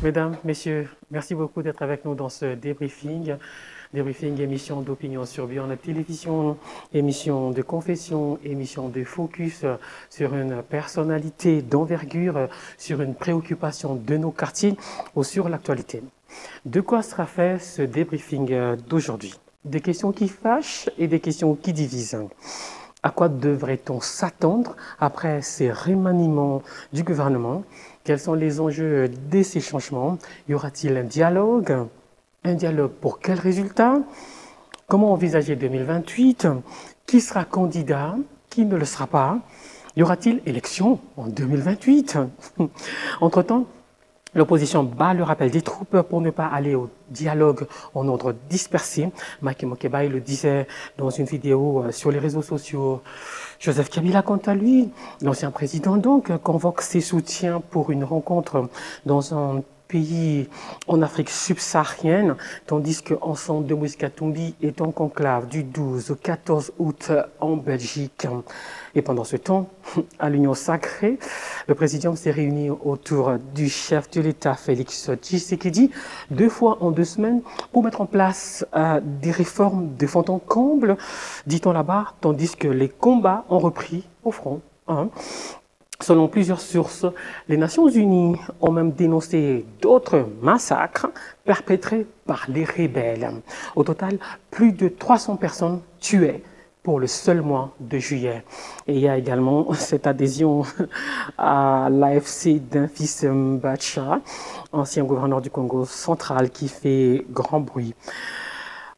Mesdames, Messieurs, merci beaucoup d'être avec nous dans ce débriefing. Débriefing, émission d'opinion sur Beyond Télévision, émission de confession, émission de focus sur une personnalité d'envergure, sur une préoccupation de nos quartiers ou sur l'actualité. De quoi sera fait ce débriefing d'aujourd'hui? Des questions qui fâchent et des questions qui divisent. À quoi devrait-on s'attendre après ces remaniements du gouvernement? Quels sont les enjeux de ces changements? Y aura-t-il un dialogue? Un dialogue pour quel résultat? Comment envisager 2028? Qui sera candidat? Qui ne le sera pas? Y aura-t-il élection en 2028? Entre-temps, l'opposition bat le rappel des troupes pour ne pas aller au dialogue en ordre dispersé. Maki Mokeba le disait dans une vidéo sur les réseaux sociaux. Joseph Kabila, quant à lui, l'ancien président donc, convoque ses soutiens pour une rencontre dans un pays en Afrique subsaharienne, tandis que Ensemble de Moïse Katumbi est en conclave du 12 au 14 août en Belgique. Et pendant ce temps, à l'Union sacrée, le président s'est réuni autour du chef de l'État, Félix Tshisekedi, 2 fois en 2 semaines pour mettre en place des réformes de fond en comble, dit-on là-bas, tandis que les combats ont repris au front. Selon plusieurs sources, les Nations Unies ont même dénoncé d'autres massacres perpétrés par les rebelles. Au total, plus de 300 personnes tuées pour le seul mois de juillet. Et il y a également cette adhésion à l'AFC d'Infis Mbacha, ancien gouverneur du Congo central, qui fait grand bruit.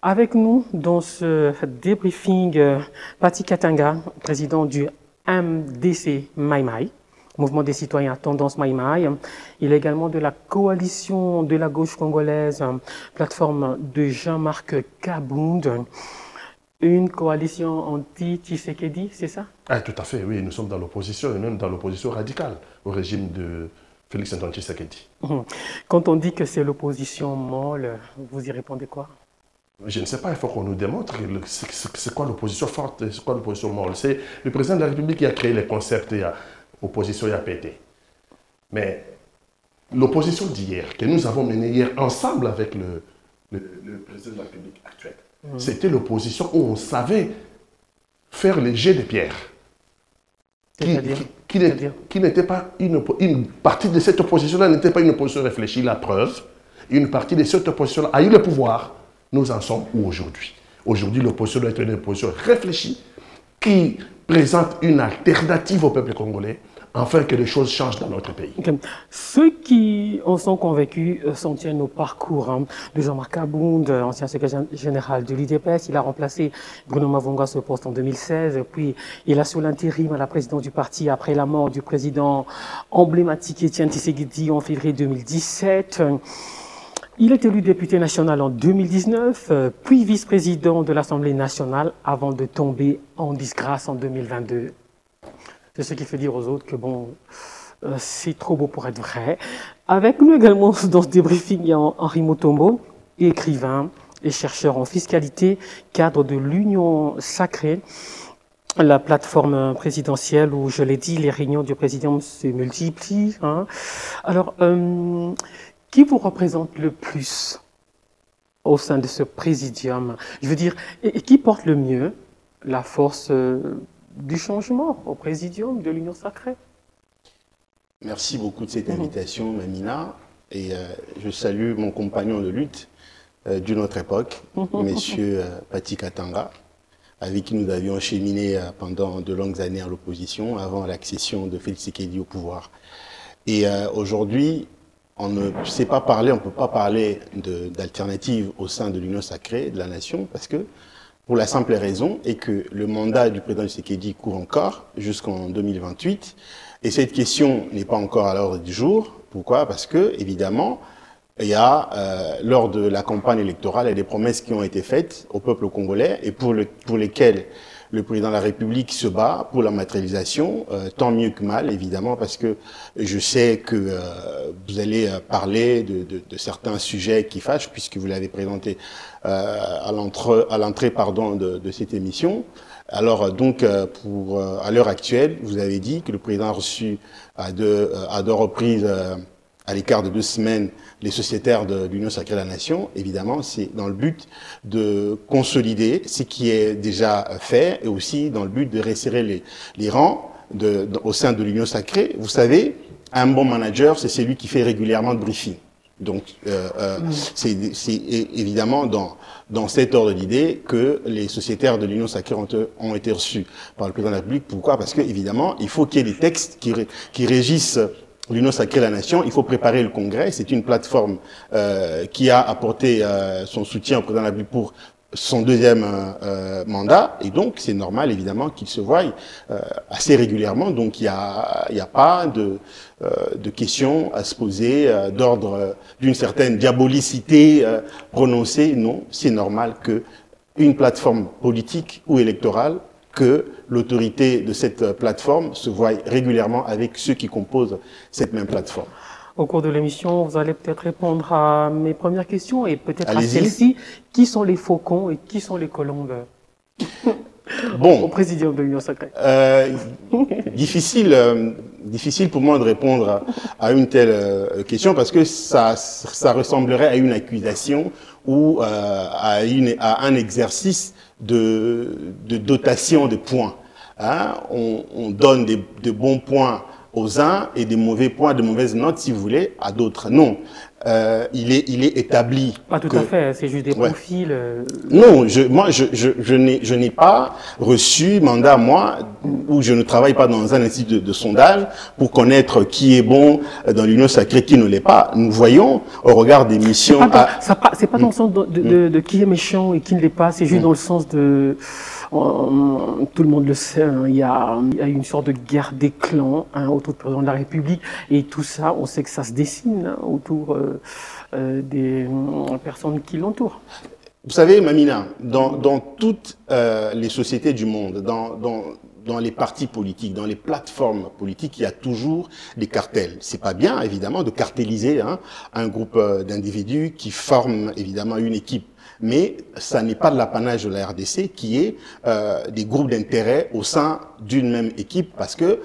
Avec nous dans ce débriefing, Pati Katanga, président du MDC Maïmaï, Mouvement des citoyens Tendance Maïmaï. Il est également de la coalition de la gauche congolaise, plateforme de Jean-Marc Kabound. Une coalition anti-Tshisekedi, c'est ça? Tout à fait, oui. Nous sommes dans l'opposition, et même dans l'opposition radicale au régime de Félix Antoine Tshisekedi. Quand on dit que c'est l'opposition molle, vous y répondez quoi? Je ne sais pas, il faut qu'on nous démontre c'est quoi l'opposition forte, c'est quoi l'opposition molle. C'est le président de la République qui a créé les concepts opposition et APT. Mais l'opposition d'hier, que nous avons menée hier ensemble avec le président de la République actuelle, c'était l'opposition où on savait faire les jets de pierre. Qui n'était pas une partie de cette opposition-là n'était pas une opposition réfléchie, la preuve. Une partie de cette opposition-là a eu le pouvoir. Nous en sommes où aujourd'hui? Aujourd'hui, l'opposition doit être une opposition réfléchie qui présente une alternative au peuple congolais afin que les choses changent dans notre pays. Okay. Ceux qui en sont convaincus s'en tiennent au parcours de Jean-Marc Kabound, ancien secrétaire général de l'UDPS. Il a remplacé Bruno Mavunga à ce poste en 2016, puis il a sur l'intérim à la présidence du parti après la mort du président emblématique Étienne Tshisekedi en février 2017. Il est élu député national en 2019, puis vice-président de l'Assemblée nationale avant de tomber en disgrâce en 2022. C'est ce qui fait dire aux autres que bon, c'est trop beau pour être vrai. Avec nous également dans ce débriefing, il y a Henri Mutombo, écrivain et chercheur en fiscalité, cadre de l'Union sacrée, la plateforme présidentielle où, je l'ai dit, les réunions du président se multiplient. Alors, qui vous représente le plus au sein de ce présidium? Je veux dire, et qui porte le mieux la force du changement au présidium de l'Union sacrée? Merci beaucoup de cette invitation, Mamina. Et je salue mon compagnon de lutte d'une autre époque, Monsieur Pati Katanga, avec qui nous avions cheminé pendant de longues années à l'opposition, avant l'accession de Félix Tshisekedi au pouvoir. Et aujourd'hui, on ne sait pas parler, on ne peut pas parler d'alternative au sein de l'Union sacrée, de la nation, parce que pour la simple raison est que le mandat du président Tshisekedi court encore jusqu'en 2028 et cette question n'est pas encore à l'ordre du jour. Pourquoi? Parce que, évidemment, il y a, lors de la campagne électorale, il y a des promesses qui ont été faites au peuple congolais et pour lesquelles le président de la République se bat pour la matérialisation, tant mieux que mal, évidemment, parce que je sais que vous allez parler de certains sujets qui fâchent, puisque vous l'avez présenté à l'entrée de cette émission. Alors, donc, à l'heure actuelle, vous avez dit que le président a reçu à deux reprises à l'écart de 2 semaines, les sociétaires de l'Union Sacrée de la Nation, évidemment, c'est dans le but de consolider ce qui est déjà fait et aussi dans le but de resserrer les rangs au sein de l'Union Sacrée. Vous savez, un bon manager, c'est celui qui fait régulièrement de briefing. Donc, c'est évidemment dans cet ordre d'idée que les sociétaires de l'Union Sacrée ont été reçus par le président de la République. Pourquoi? Parce que évidemment, il faut qu'il y ait des textes qui régissent l'Union Sacrée de la Nation. Il faut préparer le Congrès. C'est une plateforme qui a apporté son soutien au président de la République pour son deuxième mandat, et donc c'est normal évidemment qu'il se voie assez régulièrement. Donc il y a pas de questions à se poser d'ordre d'une certaine diabolicité prononcée. Non, c'est normal que une plateforme politique ou électorale, que l'autorité de cette plateforme se voie régulièrement avec ceux qui composent cette même plateforme. Au cours de l'émission, vous allez peut-être répondre à mes premières questions et peut-être à celle-ci. Qui sont les faucons et qui sont les colombes au présidium de l'Union Sacrée? Difficile pour moi de répondre à une telle question parce que ça ressemblerait à une accusation ou à un exercice de dotation de points. Hein? On donne de bons points aux uns et des mauvais points, de mauvaises notes, si vous voulez, à d'autres. Non. Il est établi. Pas tout à fait, c'est juste des profils. Non, je n'ai pas reçu mandat, moi, où je ne travaille pas dans un institut de sondage pour connaître qui est bon dans l'Union Sacrée, qui ne l'est pas. Nous voyons, au regard des missions... C'est pas dans le sens de qui est méchant et qui ne l'est pas, c'est juste dans le sens de... tout le monde le sait, hein, il y a une sorte de guerre des clans autour du président de la République, et tout ça, on sait que ça se dessine autour des personnes qui l'entourent. Vous savez, Mamina, dans toutes les sociétés du monde, dans les partis politiques, dans les plateformes politiques, il y a toujours des cartels. C'est pas bien, évidemment, de cartéliser un groupe d'individus qui forment évidemment une équipe. Mais ça n'est pas de l'apanage de la RDC qui est des groupes d'intérêt au sein d'une même équipe, parce que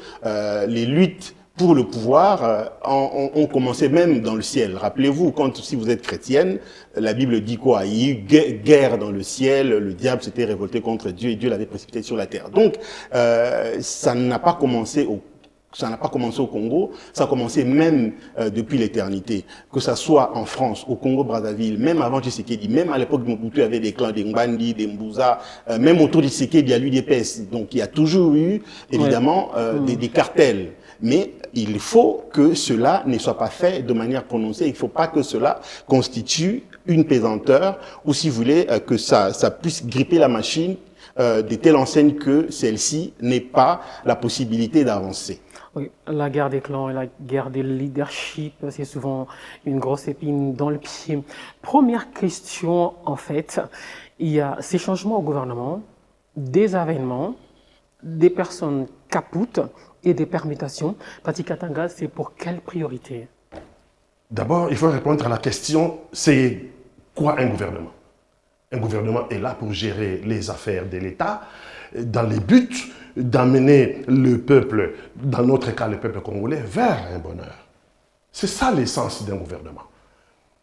les luttes pour le pouvoir ont commencé même dans le ciel. Rappelez-vous, si vous êtes chrétienne, la Bible dit quoi? Il y a eu guerre dans le ciel, le diable s'était révolté contre Dieu et Dieu l'avait précipité sur la terre. Donc, ça n'a pas commencé au Congo, ça a commencé même depuis l'éternité. Que ça soit en France, au Congo-Brazzaville, même avant Tshisekedi, même à l'époque de Mobutu, il y avait des clans des Ngbandi, des Mbouza, même autour de Tshisekedi, il y a eu des PES. Donc il y a toujours eu, évidemment, des cartels. Mais il faut que cela ne soit pas fait de manière prononcée. Il ne faut pas que cela constitue une pesanteur, ou si vous voulez, que ça puisse gripper la machine de telle enseigne que celle-ci n'ait pas la possibilité d'avancer. Oui, la guerre des clans et la guerre des leaderships, c'est souvent une grosse épine dans le pied. Première question, en fait, il y a ces changements au gouvernement, des avènements, des personnes capoutes et des permutations. Pati Katanga, c'est pour quelle priorité? D'abord, il faut répondre à la question, c'est quoi un gouvernement? Un gouvernement est là pour gérer les affaires de l'État dans les buts d'amener le peuple, dans notre cas le peuple congolais, vers un bonheur. C'est ça l'essence d'un gouvernement.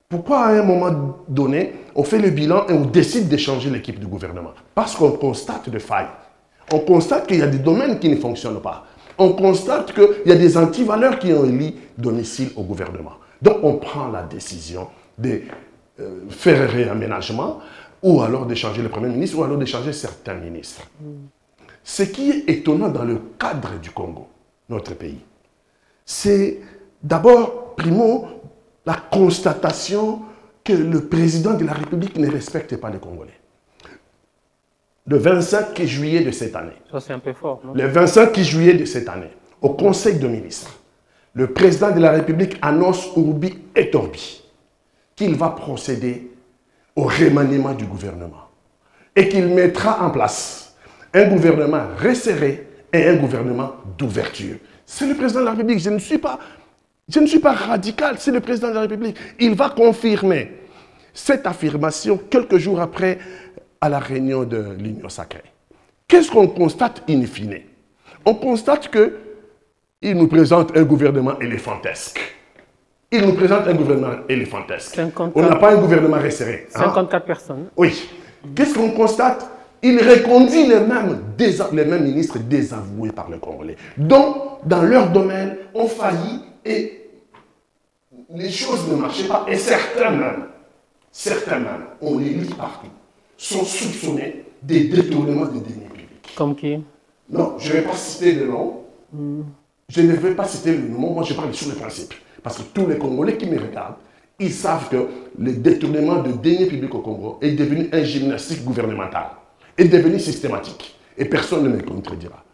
Pourquoi à un moment donné, on fait le bilan et on décide de changer l'équipe du gouvernement? Parce qu'on constate des failles. On constate qu'il y a des domaines qui ne fonctionnent pas. On constate qu'il y a des antivaleurs qui ont élu domicile au gouvernement. Donc on prend la décision de faire un réaménagement ou alors de changer le Premier ministre ou alors de changer certains ministres. Ce qui est étonnant dans le cadre du Congo, notre pays, c'est d'abord, primo, la constatation que le président de la République ne respecte pas les Congolais. Le 25 juillet de cette année, ça c'est un peu fort, non? Le 25 juillet de cette année, au Conseil de ministres, le président de la République annonce Urbi et Torbi qu'il va procéder au remaniement du gouvernement et qu'il mettra en place un gouvernement resserré et un gouvernement d'ouverture. C'est le président de la République. Je ne suis pas radical, c'est le président de la République. Il va confirmer cette affirmation quelques jours après à la réunion de l'Union Sacrée. Qu'est-ce qu'on constate in fine? On constate qu'il nous présente un gouvernement éléphantesque. Il nous présente un gouvernement éléphantesque. 54. On n'a pas un gouvernement resserré. 54 personnes. Oui. Qu'est-ce qu'on constate? Il reconduit les mêmes ministres désavoués par les Congolais. Donc, dans leur domaine, on faillit et les choses ne marchaient pas. Et certains même, on les lit partout, sont soupçonnés des détournements de deniers publics. Comme qui? Non, je ne vais pas citer le nom. Je ne vais pas citer le nom. Moi, je parle sur le principe. Parce que tous les Congolais qui me regardent, ils savent que le détournement de deniers publics au Congo est devenu un gymnastique gouvernemental, est devenu systématique. Et personne ne me contredira.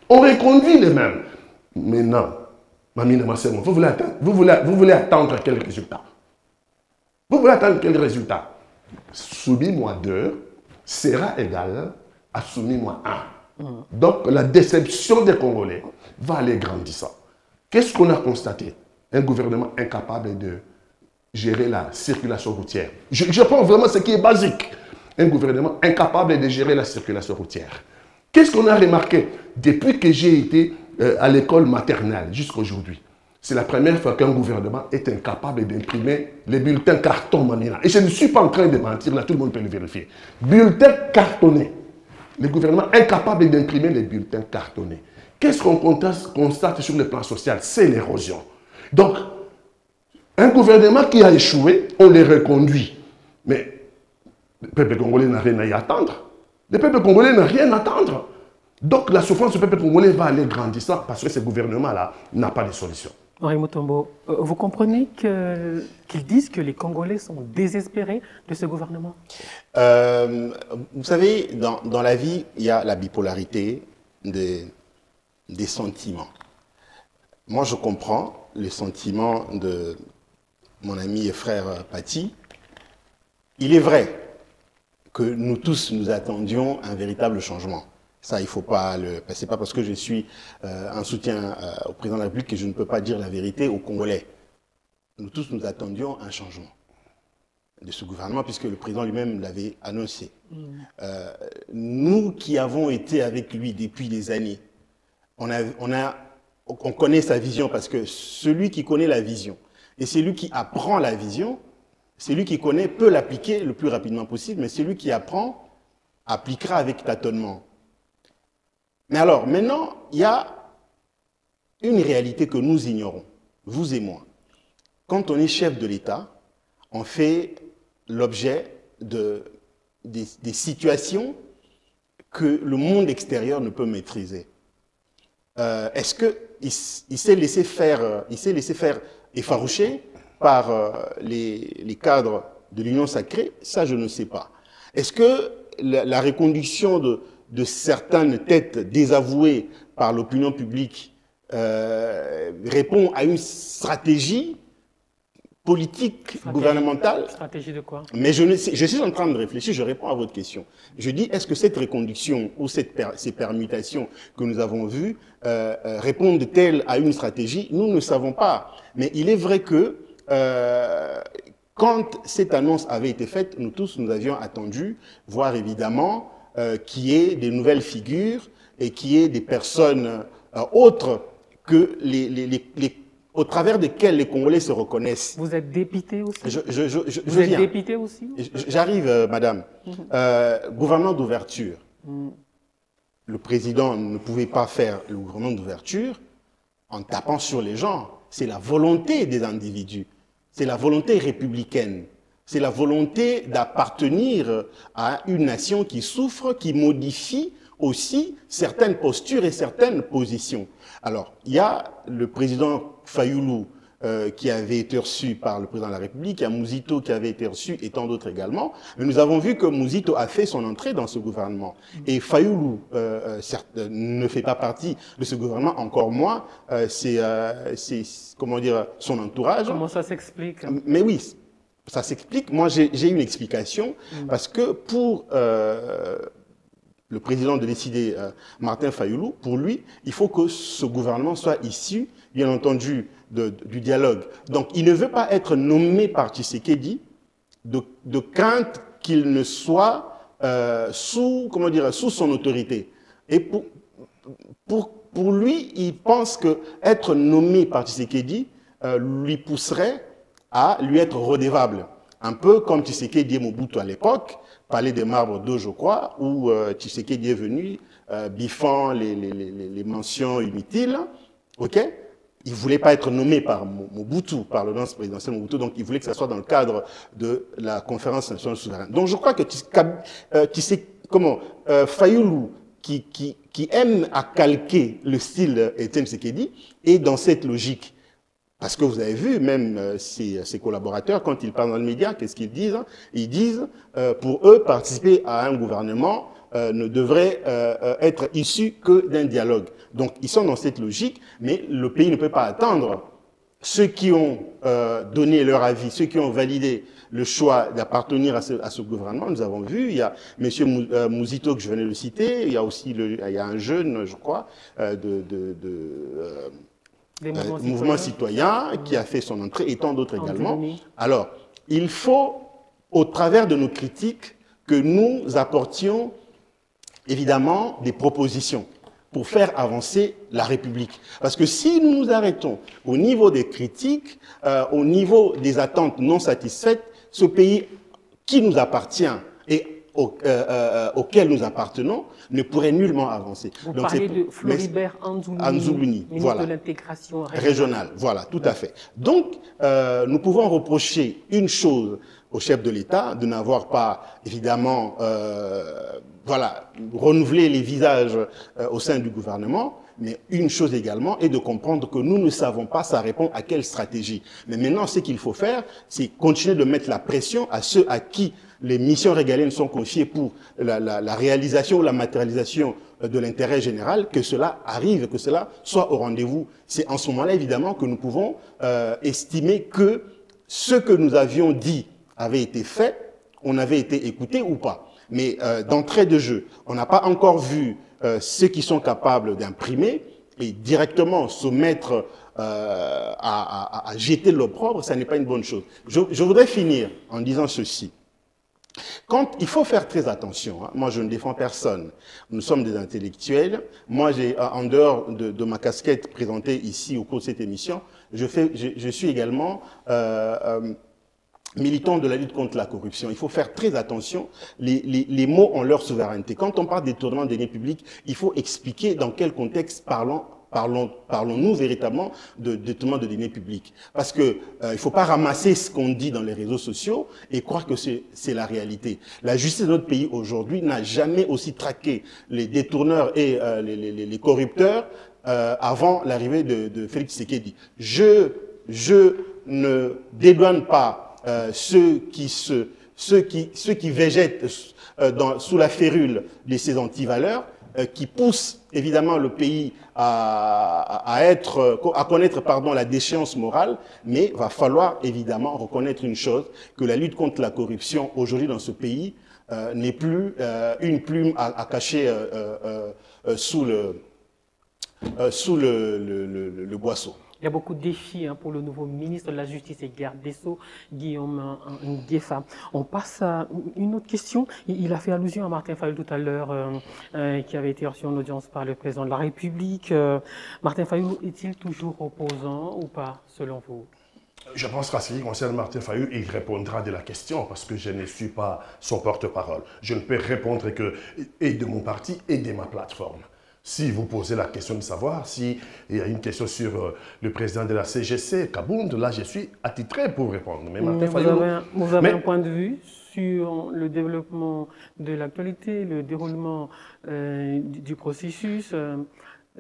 On reconduit les mêmes. Mais non, Mamina Massemo, vous voulez attendre quel résultat? Vous voulez attendre quel résultat? Soumis-moi 2 sera égal à soumis-moi 1. Donc la déception des Congolais va aller grandissant. Qu'est-ce qu'on a constaté? Un gouvernement incapable de gérer la circulation routière. Je prends vraiment ce qui est basique. Un gouvernement incapable de gérer la circulation routière. Qu'est-ce qu'on a remarqué depuis que j'ai été à l'école maternelle jusqu'à aujourd'hui? C'est la première fois qu'un gouvernement est incapable d'imprimer les bulletins carton Mamina. Et je ne suis pas en train de mentir, là tout le monde peut le vérifier. Bulletins cartonnés. Le gouvernement incapable d'imprimer les bulletins cartonnés. Qu'est-ce qu'on constate sur le plan social? C'est l'érosion. Donc, un gouvernement qui a échoué, on les reconduit. Mais le peuple congolais n'a rien à y attendre. Le peuple congolais n'a rien à attendre. Donc, la souffrance du peuple congolais va aller grandissant parce que ce gouvernement-là n'a pas de solution. Henri Mutombo, vous comprenez qu'ils disent que les Congolais sont désespérés de ce gouvernement? Vous savez, dans la vie, il y a la bipolarité des sentiments. Moi, je comprends les sentiments de mon ami et frère Paty. Il est vrai que nous tous, nous attendions un véritable changement. Ça, il ne faut pas le... C'est pas parce que je suis un soutien au président de la République que je ne peux pas dire la vérité aux Congolais. Nous tous, nous attendions un changement de ce gouvernement, puisque le président lui-même l'avait annoncé. Nous qui avons été avec lui depuis des années, on connaît sa vision, parce que celui qui connaît la vision et celui qui apprend la vision, celui qui connaît peut l'appliquer le plus rapidement possible, mais celui qui apprend appliquera avec tâtonnement. Mais alors, maintenant, il y a une réalité que nous ignorons, vous et moi. Quand on est chef de l'État, on fait l'objet des situations que le monde extérieur ne peut maîtriser. Est-ce qu'il s'est laissé faire, effaroucher par les cadres de l'Union sacrée? Ça, je ne sais pas. Est-ce que la reconduction de certaines têtes désavouées par l'opinion publique répond à une stratégie politique gouvernementale? Stratégie de quoi? Mais je suis en train de réfléchir, je réponds à votre question. Je dis, est-ce que cette reconduction ou ces permutations que nous avons vues répondent-elles à une stratégie? Nous ne savons pas. Mais il est vrai que quand cette annonce avait été faite, nous tous, nous avions attendu voir évidemment qu'il y ait des nouvelles figures et qu'il y ait des personnes autres que au travers desquelles les Congolais se reconnaissent. Vous êtes dépité aussi? Vous êtes dépité aussi? J'arrive, madame. Gouvernement d'ouverture. Le président ne pouvait pas faire le gouvernement d'ouverture en tapant sur les gens. C'est la volonté des individus. C'est la volonté républicaine. C'est la volonté d'appartenir à une nation qui souffre, qui modifie aussi certaines postures et certaines positions. Alors, il y a le président Fayoulou qui avait été reçu par le président de la République, il y a Mouzito qui avait été reçu et tant d'autres également. Mais nous avons vu que Mouzito a fait son entrée dans ce gouvernement. Et Fayoulou ne fait pas partie de ce gouvernement, encore moins, c'est comment dire, son entourage. Comment ça s'explique? Mais oui, ça s'explique. Moi, j'ai une explication parce que pour le président de décider, Martin Fayoulou, pour lui, il faut que ce gouvernement soit issu, bien entendu, du dialogue. Donc, il ne veut pas être nommé par Tshisekedi de crainte qu'il ne soit sous son autorité. Et pour lui, il pense que être nommé par Tshisekedi lui pousserait à lui être redevable. Un peu comme Tshisekedi et Mobutu à l'époque, Palais des Marbres 2, je crois, où Tshisekedi est venu, biffant les mentions inutiles. Ok? Il ne voulait pas être nommé par Mobutu, par l'ordonnance présidentielle Mobutu, donc il voulait que ça soit dans le cadre de la conférence nationale souveraine. Donc je crois que Fayulu, qui aime à calquer le style Étienne Tshisekedi, est dans cette logique. Parce que vous avez vu, même ses collaborateurs, quand ils parlent dans le média, qu'est-ce qu'ils disent? Ils disent, pour eux, participer à un gouvernement ne devrait être issu que d'un dialogue. Donc, ils sont dans cette logique, mais le pays ne peut pas attendre. Ceux qui ont donné leur avis, ceux qui ont validé le choix d'appartenir à ce gouvernement, nous avons vu, il y a M. Mouzito, que je venais de le citer, il y a aussi il y a un jeune, je crois, mouvement citoyen qui a fait son entrée, et tant d'autres également. Alors, il faut, au travers de nos critiques, que nous apportions évidemment des propositions pour faire avancer la République. Parce que si nous nous arrêtons au niveau des critiques, au niveau des attentes non satisfaites, ce pays qui nous appartient et auquel nous appartenons ne pourrait nullement avancer. Vous parlez de Floribert Anzoulouni, ministre voilà, de l'intégration régionale. Voilà, tout à fait. Donc, nous pouvons reprocher une chose au chef de l'État, de n'avoir pas, évidemment, voilà, renouvelé les visages au sein du gouvernement, mais une chose également est de comprendre que nous ne savons pas ça répond à quelle stratégie. Mais maintenant, ce qu'il faut faire, c'est continuer de mettre la pression à ceux à qui les missions régaliennes sont confiées pour la réalisation ou la matérialisation de l'intérêt général, que cela arrive, que cela soit au rendez-vous. C'est en ce moment-là, évidemment, que nous pouvons estimer que ce que nous avions dit avait été fait, on avait été écouté ou pas. Mais d'entrée de jeu, on n'a pas encore vu ceux qui sont capables d'imprimer et directement se mettre à jeter l'opprobre, ça n'est pas une bonne chose. Je voudrais finir en disant ceci. Quand il faut faire très attention, hein, moi je ne défends personne, nous sommes des intellectuels, moi j'ai en dehors de ma casquette présentée ici au cours de cette émission, je suis également militant de la lutte contre la corruption. Il faut faire très attention, les mots ont leur souveraineté. Quand on parle des détournement des deniers publics, il faut expliquer dans quel contexte parlons-nous véritablement de détournement de deniers publics. Parce que il ne faut pas ramasser ce qu'on dit dans les réseaux sociaux et croire que c'est la réalité. La justice de notre pays aujourd'hui n'a jamais aussi traqué les détourneurs et les corrupteurs avant l'arrivée de Félix Tshisekedi. Je ne dédouane pas ceux qui végètent sous la férule de ces antivaleurs, qui poussent évidemment le pays à connaître la déchéance morale, mais va falloir évidemment reconnaître une chose, que la lutte contre la corruption aujourd'hui dans ce pays n'est plus une plume à cacher sous le boisseau. Il y a beaucoup de défis pour le nouveau ministre de la Justice et garde des Sceaux, Guillaume Nguiefa. On passe à une autre question. Il a fait allusion à Martin Fayulu tout à l'heure, qui avait été reçu en audience par le président de la République. Martin Fayulu est-il toujours opposant ou pas, selon vous? Je pense qu'en ce qui concerne Martin Fayulu, il répondra de la question parce que je ne suis pas son porte-parole. Je ne peux répondre que et de mon parti et de ma plateforme. Si vous posez la question de savoir s'il y a une question sur le président de la CGC, Kabound, là je suis attitré pour répondre. Mais Martin Fayulu, vous avez un point de vue sur le développement de l'actualité, le déroulement du processus,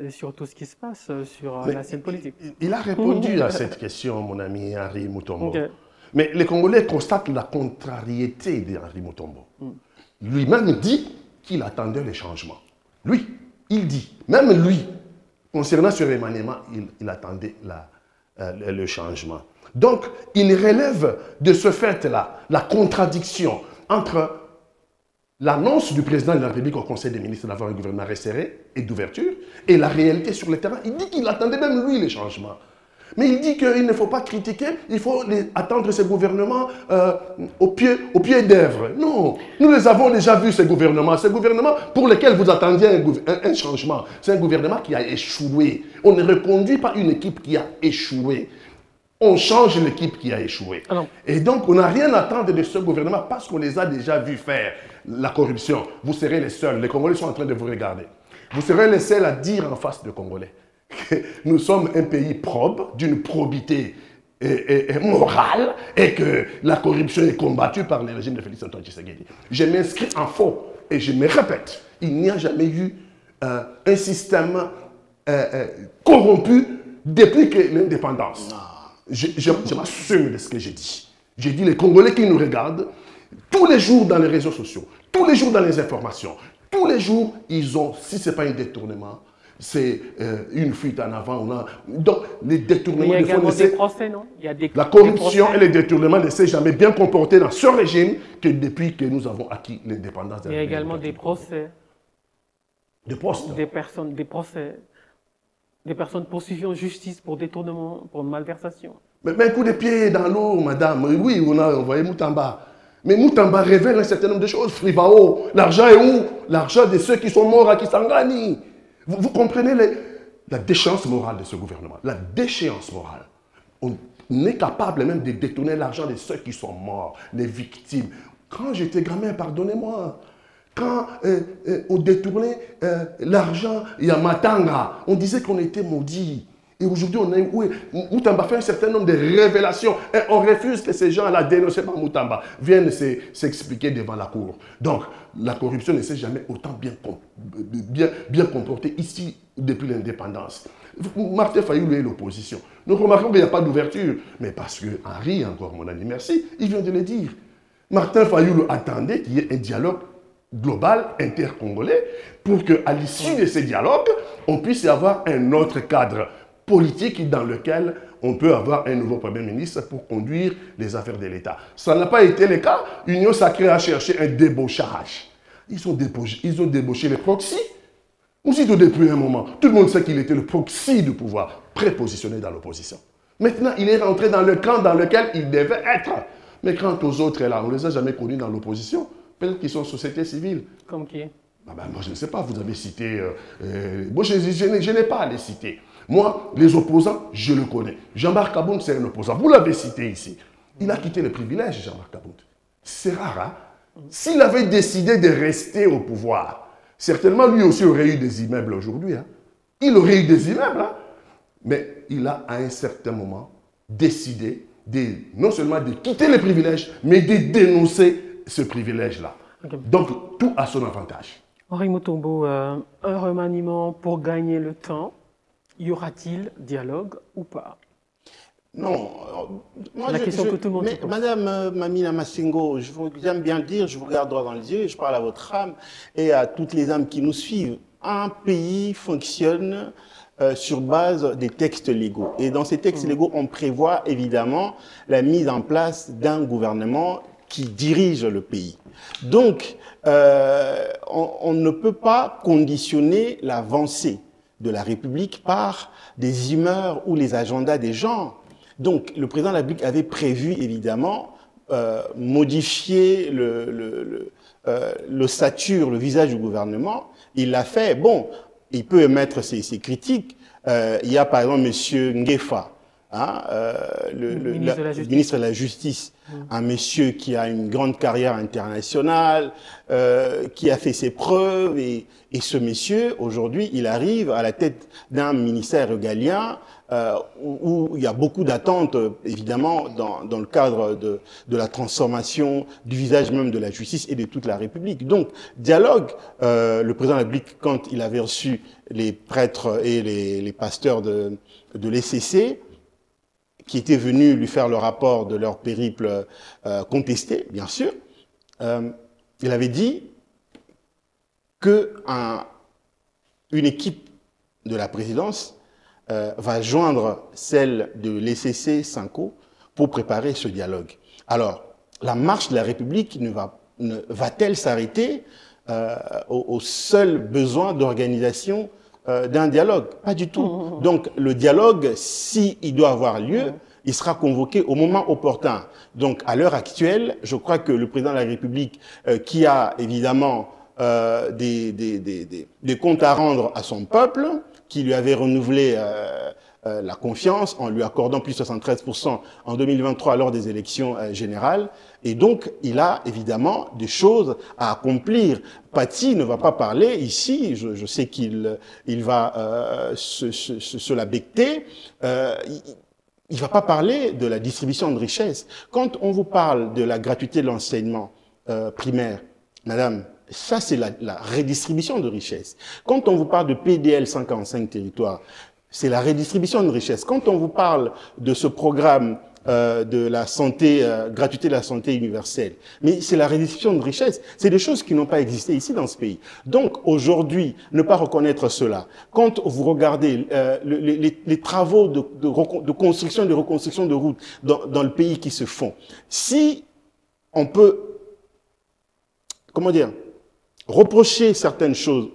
sur tout ce qui se passe sur la scène politique? Il a répondu à cette question, mon ami Henri Mutombo. Okay. Mais les Congolais constatent la contrariété d'Henri Mutombo. Lui-même dit qu'il attendait les changements. Lui. Il dit, même lui, concernant ce remaniement, il attendait le changement. Donc, il relève de ce fait-là la contradiction entre l'annonce du président de la République au Conseil des ministres d'avoir un gouvernement resserré et d'ouverture et la réalité sur le terrain. Il dit qu'il attendait même lui les changements. Mais il dit qu'il ne faut pas critiquer, il faut attendre ces gouvernements au pied d'œuvre. Non, nous les avons déjà vus, ces gouvernements pour lesquels vous attendiez un changement. C'est un gouvernement qui a échoué. On ne reconduit pas une équipe qui a échoué. On change l'équipe qui a échoué. Alors, Et donc, on n'a rien à attendre de ce gouvernement parce qu'on les a déjà vus faire la corruption. Vous serez les seuls. Les Congolais sont en train de vous regarder. Vous serez les seuls à dire en face des Congolais que nous sommes un pays probe, d'une probité et morale, et que la corruption est combattue par le régime de Félix Antoine Tshisekedi. Je m'inscris en faux et je me répète, il n'y a jamais eu un système corrompu depuis que l'indépendance. Je m'assume de ce que j'ai dit. J'ai dit les Congolais qui nous regardent, tous les jours dans les réseaux sociaux, tous les jours dans les informations, tous les jours, ils ont, si ce n'est pas un détournement, c'est une fuite en avant. Donc, les détournements... Mais il y a également des procès, non? Il y a la corruption et les détournements ne s'est jamais bien comportés dans ce régime que depuis que nous avons acquis l'indépendance. Il y a également des procès. Des postes. Des procès. Des personnes poursuivies en justice pour détournement, pour malversation. Mais un coup de pied dans l'eau, madame. Oui, on a envoyé Moutamba. Mais Moutamba révèle un certain nombre de choses. Frivao, l'argent est où? L'argent de ceux qui sont morts à Kisangani. Vous comprenez la déchéance morale de ce gouvernement. La déchéance morale. On est capable même de détourner l'argent de ceux qui sont morts, les victimes. Quand j'étais gamin, pardonnez-moi, quand on détournait l'argent, il y a Matanga, on disait qu'on était maudits. Et aujourd'hui, on a Moutamba fait un certain nombre de révélations. Et on refuse que ces gens-là dénoncés par Moutamba viennent s'expliquer devant la cour. Donc, la corruption ne s'est jamais autant bien comportée ici depuis l'indépendance. Martin Fayoulou est l'opposition. Nous remarquons qu'il n'y a pas d'ouverture. Mais parce que Henri, encore mon ami, merci, il vient de le dire. Martin Fayoulou attendait qu'il y ait un dialogue global, intercongolais, pour qu'à l'issue de ces dialogues, on puisse y avoir un autre cadre politique dans lequel on peut avoir un nouveau Premier ministre pour conduire les affaires de l'État. Ça n'a pas été le cas. Union Sacrée a cherché un débauchage. Ils ont débauché les proxys. Aussitôt depuis un moment, tout le monde sait qu'il était le proxy du pouvoir, prépositionné dans l'opposition. Maintenant, il est rentré dans le camp dans lequel il devait être. Mais quant aux autres, là, on ne les a jamais connus dans l'opposition. Peut-être qu'ils sont société civile. Comme qui? Moi, je ne sais pas, vous avez cité... moi, je n'ai pas à les citer. Moi, les opposants, je le connais. Jean-Marc Abound, c'est un opposant. Vous l'avez cité ici. Il a quitté les privilèges, Jean-Marc Abound. C'est rare, hein? S'il avait décidé de rester au pouvoir, certainement lui aussi aurait eu des immeubles aujourd'hui. Hein? Il aurait eu des immeubles. Hein? Mais il a, à un certain moment, décidé non seulement de quitter les privilèges, mais de dénoncer ce privilège-là. Okay. Donc, tout a son avantage. Henri Mutombo, un remaniement pour gagner le temps. Y aura-t-il dialogue ou pas? Non. Moi, la question que tout le monde se pose. Madame Mamina Massengo, j'aime bien le dire, je vous regarde droit dans les yeux, je parle à votre âme et à toutes les âmes qui nous suivent. Un pays fonctionne sur base des textes légaux. Et dans ces textes légaux, on prévoit évidemment la mise en place d'un gouvernement qui dirige le pays. Donc, on ne peut pas conditionner l'avancée de la République par des humeurs ou les agendas des gens. Donc, le président de la République avait prévu, évidemment, modifier l'ossature, le visage du gouvernement. Il l'a fait. Bon, il peut émettre ses critiques. Il y a, par exemple, M. Ngefa, hein, le ministre de la Justice, un monsieur qui a une grande carrière internationale, qui a fait ses preuves, et ce monsieur, aujourd'hui, il arrive à la tête d'un ministère régalien où il y a beaucoup d'attentes, évidemment, dans le cadre de la transformation du visage même de la justice et de toute la République. Donc, dialogue, le président de la République, quand il avait reçu les prêtres et les pasteurs de l'ECC, qui étaient venus lui faire le rapport de leur périple contesté, bien sûr, il avait dit qu'une équipe de la présidence va joindre celle de l'ECC Synco pour préparer ce dialogue. Alors, la marche de la République va-t-elle s'arrêter au seul besoin d'organisation d'un dialogue? Pas du tout. Donc, le dialogue, s'il doit avoir lieu, il sera convoqué au moment opportun. Donc, à l'heure actuelle, je crois que le président de la République, qui a évidemment des comptes à rendre à son peuple, qui lui avait renouvelé la confiance en lui accordant plus de 73% en 2023 lors des élections générales. Et donc, il a évidemment des choses à accomplir. Paty ne va pas parler ici, je sais qu'il va se la becter, il ne va pas parler de la distribution de richesses. Quand on vous parle de la gratuité de l'enseignement primaire, madame, ça c'est la redistribution de richesses. Quand on vous parle de PDL 145 territoires, c'est la redistribution de richesses. Quand on vous parle de ce programme de la santé, gratuité de la santé universelle, mais c'est la redistribution de richesses. C'est des choses qui n'ont pas existé ici dans ce pays. Donc aujourd'hui, ne pas reconnaître cela, quand vous regardez les travaux de construction et de reconstruction de routes dans le pays qui se font, si on peut, comment dire, reprocher certaines choses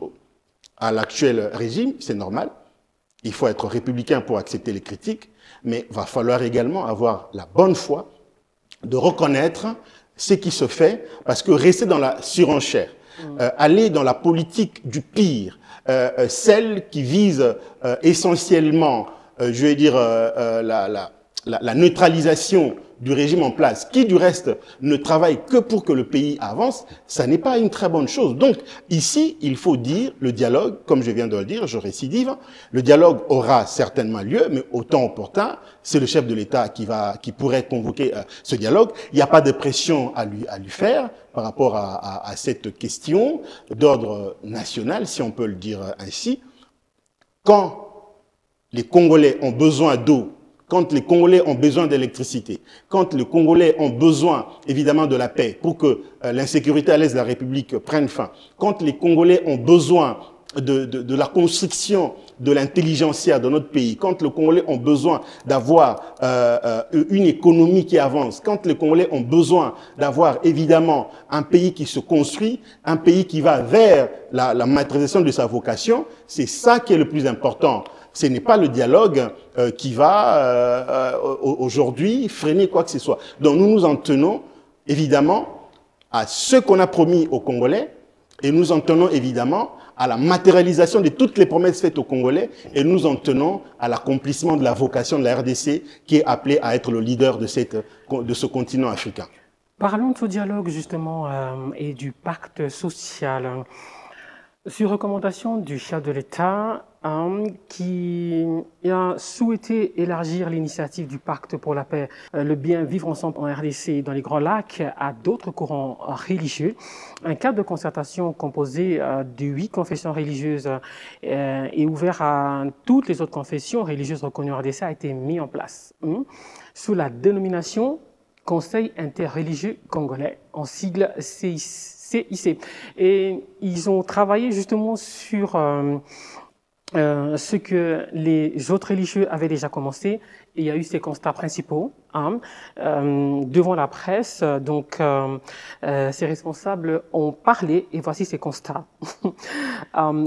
à l'actuel régime, c'est normal. Il faut être républicain pour accepter les critiques, mais il va falloir également avoir la bonne foi de reconnaître ce qui se fait, parce que rester dans la surenchère, aller dans la politique du pire, celle qui vise essentiellement, je vais dire, la neutralisation du régime en place, qui du reste ne travaille que pour que le pays avance, ça n'est pas une très bonne chose. Donc ici, il faut dire le dialogue, comme je viens de le dire, je récidive, le dialogue aura certainement lieu, mais au temps opportun, c'est le chef de l'État qui pourrait convoquer ce dialogue. Il n'y a pas de pression à lui faire par rapport à cette question d'ordre national, si on peut le dire ainsi. Quand les Congolais ont besoin d'eau, quand les Congolais ont besoin d'électricité, quand les Congolais ont besoin évidemment de la paix pour que l'insécurité à l'est de la République prenne fin, quand les Congolais ont besoin de la construction de l'intelligentsia de notre pays, quand les Congolais ont besoin d'avoir une économie qui avance, quand les Congolais ont besoin d'avoir évidemment un pays qui se construit, un pays qui va vers la matérialisation de sa vocation, c'est ça qui est le plus important. Ce n'est pas le dialogue qui va aujourd'hui freiner quoi que ce soit. Donc nous nous en tenons évidemment à ce qu'on a promis aux Congolais et nous en tenons évidemment à la matérialisation de toutes les promesses faites aux Congolais et nous en tenons à l'accomplissement de la vocation de la RDC qui est appelée à être le leader de ce continent africain. Parlons de ce dialogue justement et du pacte social. Sur recommandation du chef de l'État, qui a souhaité élargir l'initiative du pacte pour la paix, le bien vivre ensemble en RDC dans les Grands Lacs à d'autres courants religieux. Un cadre de concertation composé de 8 confessions religieuses et ouvert à toutes les autres confessions religieuses reconnues en RDC a été mis en place sous la dénomination Conseil interreligieux congolais, en sigle CIC. Et ils ont travaillé justement sur ce que les autres religieux avaient déjà commencé. Et il y a eu ces constats principaux devant la presse. Donc, ces responsables ont parlé et voici ces constats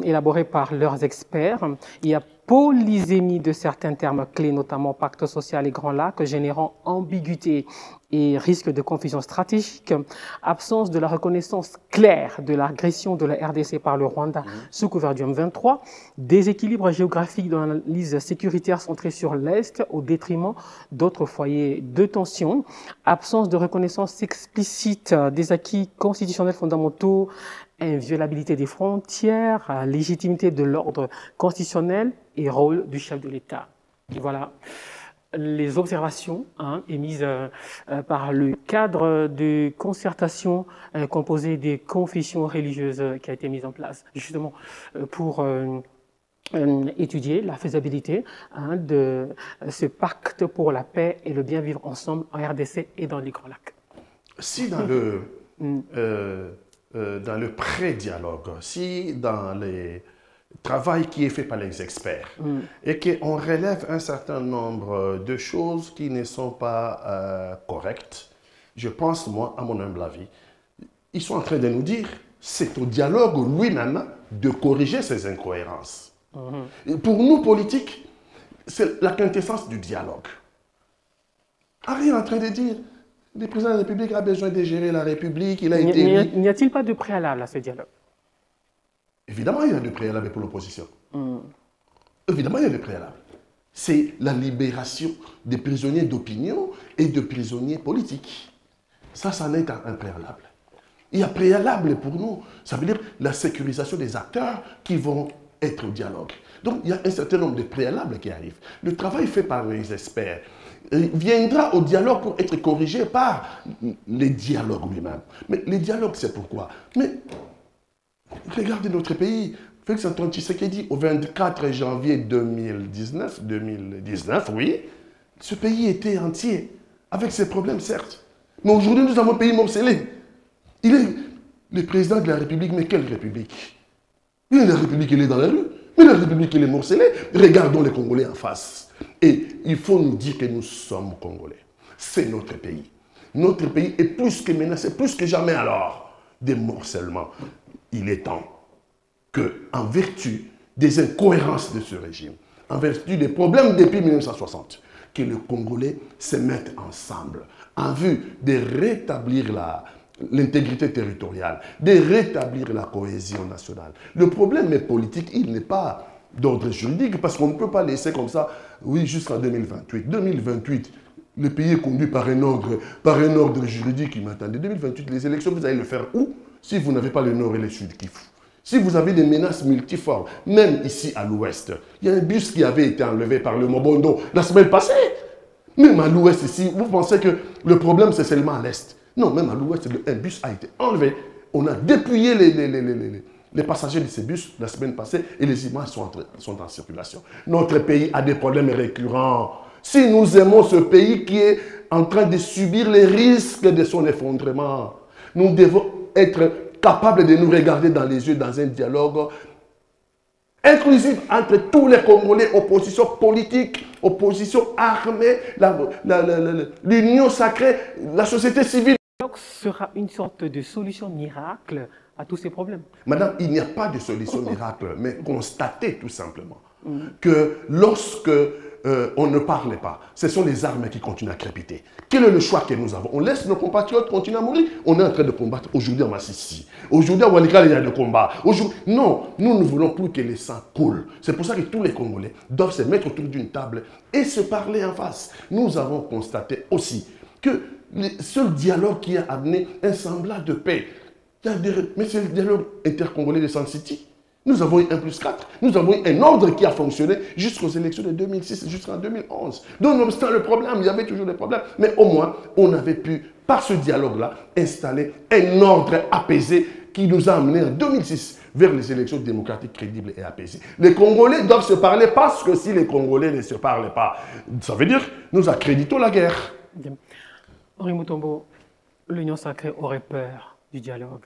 élaborés par leurs experts. Il y a polysémie de certains termes clés, notamment pacte social et Grands Lacs, générant ambiguïté et risque de confusion stratégique, absence de la reconnaissance claire de l'agression de la RDC par le Rwanda sous couvert du M23, déséquilibre géographique dans l'analyse sécuritaire centrée sur l'Est au détriment d'autres foyers de tension, absence de reconnaissance explicite des acquis constitutionnels fondamentaux, inviolabilité des frontières, légitimité de l'ordre constitutionnel et rôle du chef de l'État. Voilà les observations émises par le cadre de concertation composé des confessions religieuses qui a été mise en place justement pour étudier la faisabilité de ce pacte pour la paix et le bien vivre ensemble en RDC et dans les Grands Lacs. Si dans le pré-dialogue, si dans le travail qui est fait par les experts et qu'on relève un certain nombre de choses qui ne sont pas correctes, je pense, moi, à mon humble avis, ils sont en train de nous dire, c'est au dialogue lui-même de corriger ces incohérences. Et pour nous, politiques, c'est la quintessence du dialogue. Henri est en train de dire, le président de la République a besoin de gérer la République, il a été élu. N'y a-t-il pas de préalable à ce dialogue? Évidemment, il y a des préalables pour l'opposition. Évidemment, il y a des préalables. c'est la libération des prisonniers d'opinion et de prisonniers politiques. Ça en est un préalable. Il y a préalable pour nous, ça veut dire la sécurisation des acteurs qui vont être au dialogue. Donc il y a un certain nombre de préalables qui arrivent. Le travail fait par les experts viendra au dialogue pour être corrigé par les dialogues lui-même. Mais les dialogues, c'est pourquoi? Mais regardez notre pays. Félix Antoine Tshisekedi, au 24 janvier 2019, oui, ce pays était entier, avec ses problèmes, certes. Mais aujourd'hui, nous avons un pays morcelé. Il est le président de la République, mais quelle République? Oui, la République, elle est dans la rue, mais la République, elle est morcelée. Regardons les Congolais en face. Et il faut nous dire que nous sommes Congolais. C'est notre pays. Notre pays est plus que menacé, plus que jamais alors, des morcellement. Il est temps que, en vertu des incohérences de ce régime, en vertu des problèmes depuis 1960, que les Congolais se mettent ensemble en vue de rétablir l'intégrité territoriale, de rétablir la cohésion nationale. Le problème est politique, il n'est pas d'ordre juridique, parce qu'on ne peut pas laisser comme ça, oui, jusqu'en 2028. 2028, le pays est conduit par un ordre juridique qui m'attendait. 2028, les élections, vous allez le faire où? Si vous n'avez pas le nord et le sud qui font. Si vous avez des menaces multiformes, même ici à l'ouest, il y a un bus qui avait été enlevé par le Mobondo la semaine passée. Même à l'ouest ici, vous pensez que le problème c'est seulement à l'est. Non, même à l'ouest, un bus a été enlevé. On a dépouillé les passagers de ces bus la semaine passée et les images sont en circulation. Notre pays a des problèmes récurrents. Si nous aimons ce pays qui est en train de subir les risques de son effondrement, nous devons être capables de nous regarder dans les yeux dans un dialogue inclusif entre tous les Congolais, opposition politique, opposition armée, l'union sacrée, la société civile. Sera une sorte de solution miracle à tous ces problèmes. Madame, il n'y a pas de solution miracle, mais constatez tout simplement que lorsque on ne parle pas, ce sont les armes qui continuent à crépiter. Quel est le choix que nous avons? On laisse nos compatriotes continuer à mourir? On est en train de combattre aujourd'hui en Massissi. Aujourd'hui à Walikale, il y a des combats. Non, nous ne voulons plus que les sangs coulent. C'est pour ça que tous les Congolais doivent se mettre autour d'une table et se parler en face. Nous avons constaté aussi que le seul dialogue qui a amené un semblant de paix, mais c'est le dialogue intercongolais de San City. Nous avons eu 1+4. Nous avons eu un ordre qui a fonctionné jusqu'aux élections de 2006, jusqu'en 2011. Donc, nonobstant le problème, il y avait toujours des problèmes. Mais au moins, on avait pu, par ce dialogue-là, installer un ordre apaisé qui nous a amenés en 2006 vers les élections démocratiques crédibles et apaisées. Les Congolais doivent se parler parce que si les Congolais ne se parlent pas, ça veut dire que nous accréditons la guerre. Henri Mutombo, l'Union sacrée aurait peur du dialogue?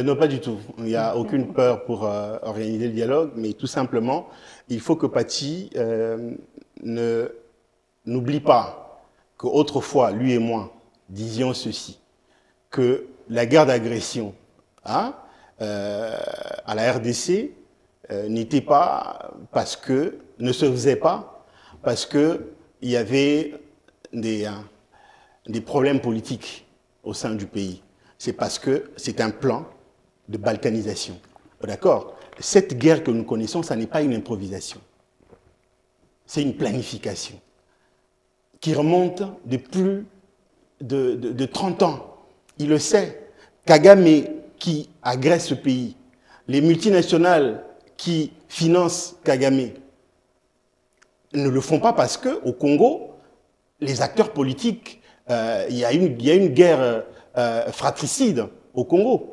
Non, pas du tout. Il n'y a aucune peur pour organiser le dialogue, mais tout simplement, il faut que Paty n'oublie pas qu'autrefois, lui et moi, disions ceci, que la guerre d'agression à la RDC n'était pas parce que, ne se faisait pas parce qu'il y avait des problèmes politiques au sein du pays. C'est parce que c'est un plan de balkanisation. D'accord? Cette guerre que nous connaissons, ça n'est pas une improvisation. C'est une planification qui remonte de plus de 30 ans. Il le sait. Kagame qui agresse ce pays, les multinationales qui financent Kagame ne le font pas parce qu'au Congo, les acteurs politiques, il y a une guerre fratricide au Congo,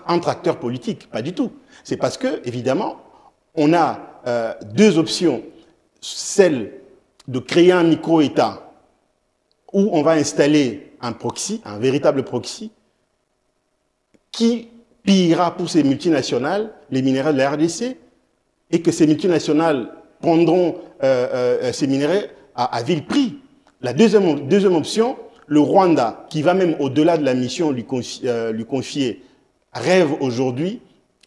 entre acteurs politiques, pas du tout. C'est parce que, évidemment, on a deux options. Celle de créer un micro-État où on va installer un proxy, un véritable proxy, qui pillera pour ces multinationales les minéraux de la RDC et que ces multinationales prendront ces minéraux à vil prix. La deuxième option, le Rwanda, qui va même au-delà de la mission lui confier, rêve aujourd'hui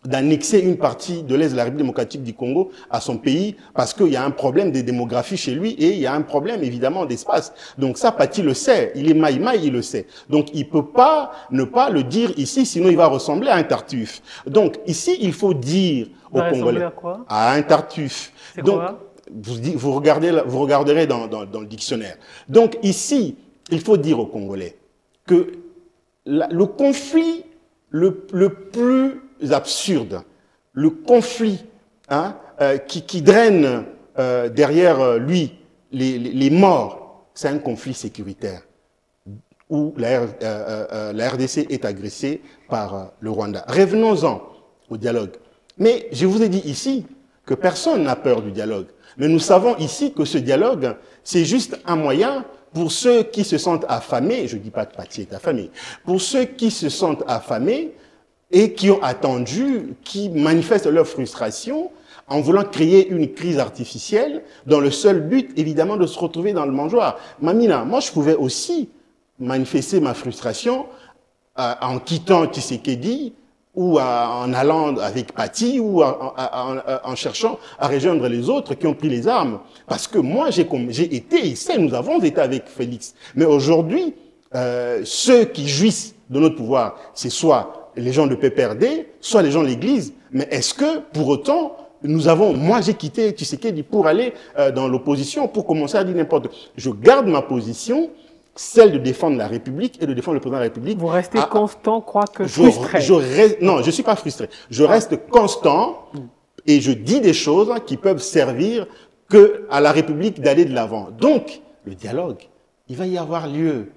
d'annexer une partie de l'Est de la République démocratique du Congo à son pays parce qu'il y a un problème de démographie chez lui et il y a un problème évidemment d'espace. Donc ça, Paty le sait, il est maïmaï, il le sait. Donc il ne peut pas ne pas le dire ici, sinon il va ressembler à un Tartuffe. Donc ici, il faut dire aux Congolais, à quoi? à un Tartuffe. C'est quoi? vous regarderez dans le dictionnaire. Donc ici, il faut dire aux Congolais que le conflit le plus absurde, le conflit qui draine derrière lui les morts, c'est un conflit sécuritaire où la RDC est agressée par le Rwanda. Revenons-en au dialogue. Mais je vous ai dit ici que personne n'a peur du dialogue. Mais nous savons ici que ce dialogue, c'est juste un moyen pour ceux qui se sentent affamés, je ne dis pas que Pati est affamé, pour ceux qui se sentent affamés et qui ont attendu, qui manifestent leur frustration en voulant créer une crise artificielle dans le seul but, évidemment, de se retrouver dans le mangeoire. Mamina, moi, je pouvais aussi manifester ma frustration en quittant Tshisekedi ou en allant avec Pati ou en cherchant à rejoindre les autres qui ont pris les armes. Parce que moi, j'ai été ici, nous avons été avec Félix. Mais aujourd'hui, ceux qui jouissent de notre pouvoir, c'est soit les gens de PPRD, soit les gens de l'Église. Mais est-ce que, pour autant, moi j'ai quitté Tshisekedi pour aller dans l'opposition, pour commencer à dire n'importe quoi. Je garde ma position, celle de défendre la République et de défendre le président de la République. Vous restez constant, quoique frustré. Non, je ne suis pas frustré. Je reste constant et je dis des choses qui peuvent servir à la République d'aller de l'avant. Donc, le dialogue, il va y avoir lieu.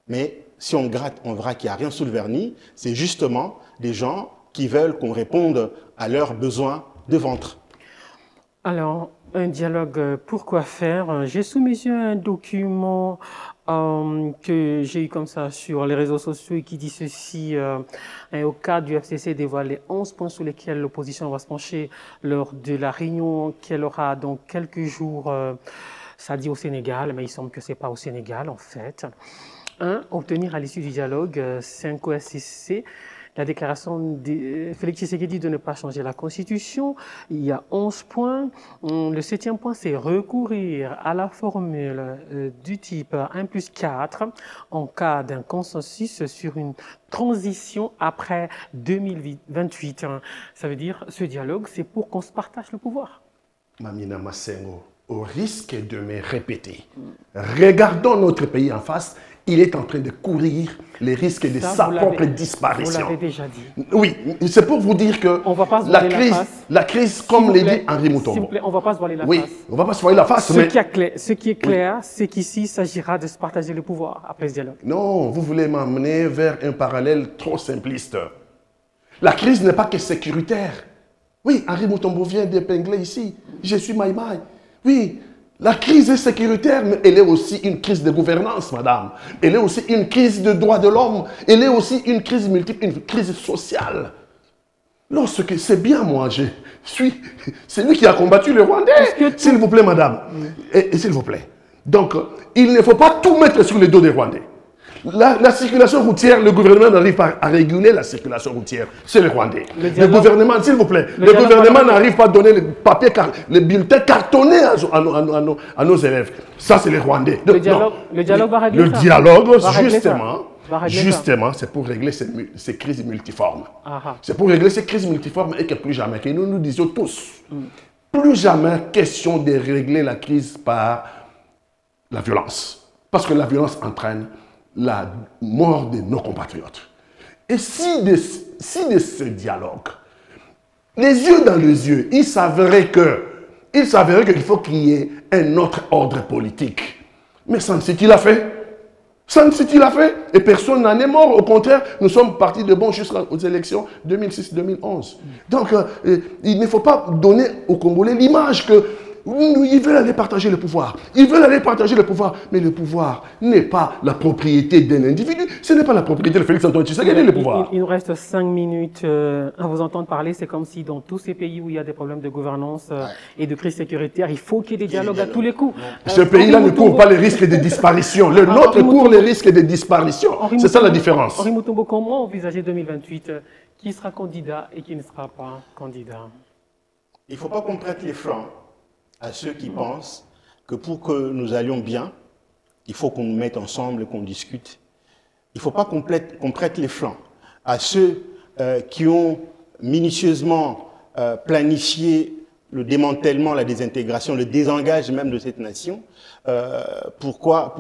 Mais si on gratte, on verra qu'il n'y a rien sous le vernis. C'est justement des gens qui veulent qu'on réponde à leurs besoins de ventre. Alors, un dialogue, pourquoi faire? J'ai sous mes yeux un document que j'ai eu comme ça sur les réseaux sociaux et qui dit ceci, au cadre du FCC dévoile les 11 points sur lesquels l'opposition va se pencher lors de la réunion qu'elle aura dans quelques jours, ça dit au Sénégal, mais il semble que c'est pas au Sénégal en fait. 1. Obtenir à l'issue du dialogue 5 OSCC la déclaration de Félix Tshisekedi de ne pas changer la Constitution. Il y a 11 points. Le 7e point, c'est recourir à la formule du type 1+4 en cas d'un consensus sur une transition après 2028. Ça veut dire, ce dialogue, c'est pour qu'on se partage le pouvoir. Mamina Massengo, au risque de me répéter, regardons notre pays en face. Il est en train de courir les risques de sa propre disparition. Vous l'avez déjà dit. Oui, c'est pour vous dire que la crise, comme l'a dit Henri Mutombo. S'il vous plaît, on ne va pas se voiler la face. Oui, on ne va pas se voiler la face. Ce qui est clair, c'est qu'ici, il s'agira de se partager le pouvoir après ce dialogue. Non, vous voulez m'amener vers un parallèle trop simpliste. La crise n'est pas que sécuritaire. Oui, Henri Mutombo vient d'épingler ici. Je suis Maïmaï. Oui. La crise est sécuritaire, mais elle est aussi une crise de gouvernance, madame. Elle est aussi une crise de droits de l'homme. Elle est aussi une crise multiple, une crise sociale. Lorsque c'est bien, moi, c'est lui qui a combattu les Rwandais. S'il vous plaît, madame. Et s'il vous plaît. Donc, il ne faut pas tout mettre sur les dos des Rwandais. La circulation routière, le gouvernement n'arrive pas à réguler la circulation routière. C'est les Rwandais. Le gouvernement, s'il vous plaît, le gouvernement n'arrive pas à donner les papiers, les bulletins cartonnés à nos élèves. Ça, c'est les Rwandais. Le dialogue va régler ça. Le dialogue, justement, c'est pour régler ces crises multiformes. C'est pour régler ces crises multiformes et que plus jamais, que nous disions tous, plus jamais question de régler la crise par la violence. Parce que la violence entraîne la mort de nos compatriotes. Et si de ce dialogue, les yeux dans les yeux, il s'avérait qu'il faut qu'il y ait un autre ordre politique. Mais ça ne s'est-il a fait? Ça ne s'est-il a fait? Et personne n'en est mort. Au contraire, nous sommes partis de bon jusqu'aux élections 2006-2011. Donc, il ne faut pas donner aux Congolais l'image que ils veulent aller partager le pouvoir. Ils veulent aller partager le pouvoir. Mais le pouvoir n'est pas la propriété d'un individu. Ce n'est pas la propriété de Félix Antoine Tshisekedi, le pouvoir. Il nous reste 5 minutes à vous entendre parler. C'est comme si dans tous ces pays où il y a des problèmes de gouvernance et de crise sécuritaire, il faut qu'il y ait des dialogues à tous les coups. Ce pays-là ne court pas les risques de disparition. Le nôtre court les risques de disparition. C'est ça la différence. Henri Mutombo, comment envisager 2028? Qui sera candidat et qui ne sera pas candidat? Il ne faut pas qu'on prête les flancs à ceux qui pensent que pour que nous allions bien, il faut qu'on nous mette ensemble et qu'on discute. Il ne faut pas qu'on prête les flancs à ceux qui ont minutieusement planifié le démantèlement, la désintégration, le désengage même de cette nation. Pourquoi?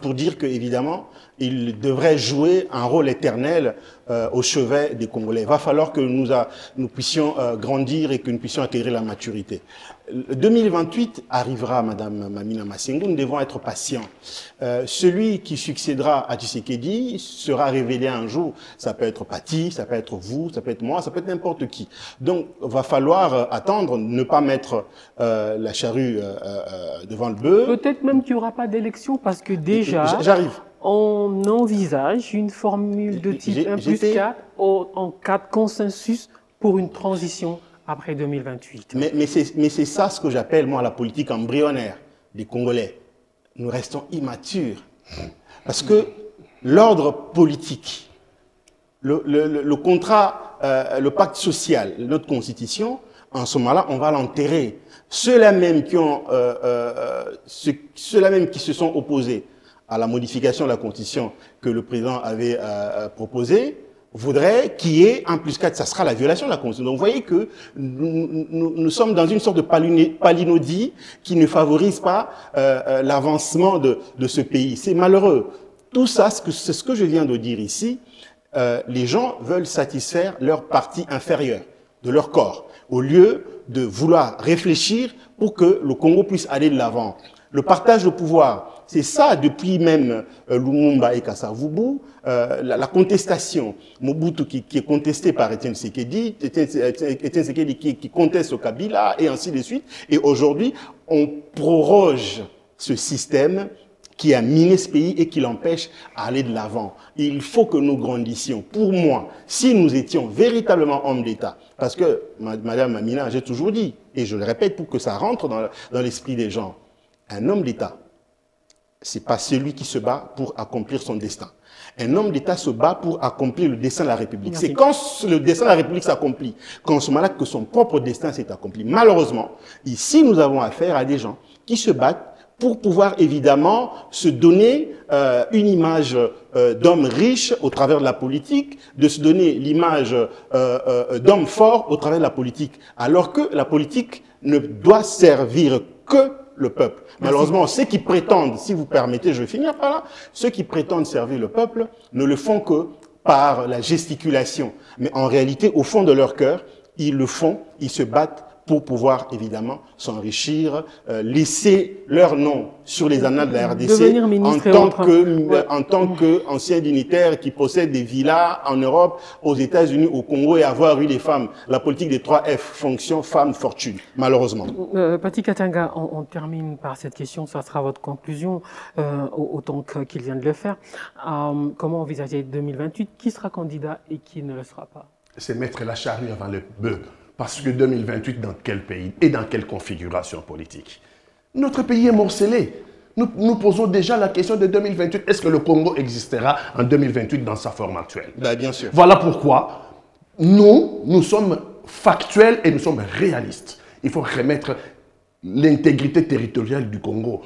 Pour dire que évidemment, il devrait jouer un rôle éternel au chevet des Congolais. Il va falloir que nous puissions grandir et que nous puissions acquérir la maturité. 2028 arrivera, Madame Mamina Massengo, nous devons être patients. Celui qui succédera à Tshisekedi sera révélé un jour. Ça peut être Pati, ça peut être vous, ça peut être moi, ça peut être n'importe qui. Donc, il va falloir attendre, ne pas mettre la charrue devant le bœuf. Peut-être même qu'il n'y aura pas d'élection parce que déjà, on envisage une formule de type 1+4 en cas de consensus pour une transition après 2028. Mais c'est ça ce que j'appelle, moi, la politique embryonnaire des Congolais. Nous restons immatures. Parce que l'ordre politique, le contrat, le pacte social, notre constitution, en ce moment-là, on va l'enterrer. Ceux-là même qui se sont opposés à la modification de la constitution que le président avait proposée, voudrait qu'il y ait 1+4, ça sera la violation de la Constitution. Donc vous voyez que nous sommes dans une sorte de palinodie qui ne favorise pas l'avancement de ce pays. C'est malheureux. Tout ça, c'est ce que je viens de dire ici. Les gens veulent satisfaire leur partie inférieure de leur corps, au lieu de vouloir réfléchir pour que le Congo puisse aller de l'avant. Le partage de pouvoir, c'est ça depuis même Lumumba et Kasavubu, la contestation. Mobutu qui est contesté par Etienne Tshisekedi, Etienne Tshisekedi qui conteste au Kabila, et ainsi de suite. Et aujourd'hui, on proroge ce système qui a miné ce pays et qui l'empêche à aller de l'avant. Il faut que nous grandissions. Pour moi, si nous étions véritablement hommes d'État, parce que, Madame Mamina, j'ai toujours dit, et je le répète pour que ça rentre dans l'esprit des gens, un homme d'État, c'est pas celui qui se bat pour accomplir son destin. Un homme d'État se bat pour accomplir le destin de la République. C'est quand le destin de la République s'accomplit, qu'en ce moment-là que son propre destin s'est accompli. Malheureusement, ici, nous avons affaire à des gens qui se battent pour pouvoir évidemment se donner une image d'homme riche au travers de la politique, de se donner l'image d'homme fort au travers de la politique, alors que la politique ne doit servir que le peuple. Malheureusement, ceux qui prétendent, si vous permettez, je vais finir par là, ceux qui prétendent servir le peuple ne le font que par la gesticulation. Mais en réalité, au fond de leur cœur, ils le font, ils se battent pour pouvoir évidemment s'enrichir, laisser leur nom sur les annales de la RDC en tant qu'ancien dignitaire qui possède des villas en Europe, aux États-Unis, au Congo, et avoir eu les femmes. La politique des 3 F, fonction, femme, fortune, malheureusement. Pati Katanga, on termine par cette question, ça sera votre conclusion, autant qu'il vient de le faire. Comment envisager 2028? Qui sera candidat et qui ne le sera pas? C'est mettre la charrue avant le bœuf. Parce que 2028, dans quel pays et dans quelle configuration politique? Notre pays est morcelé. Nous posons déjà la question de 2028. Est-ce que le Congo existera en 2028 dans sa forme actuelle? Ben, bien sûr. Voilà pourquoi nous sommes factuels et nous sommes réalistes. Il faut remettre l'intégrité territoriale du Congo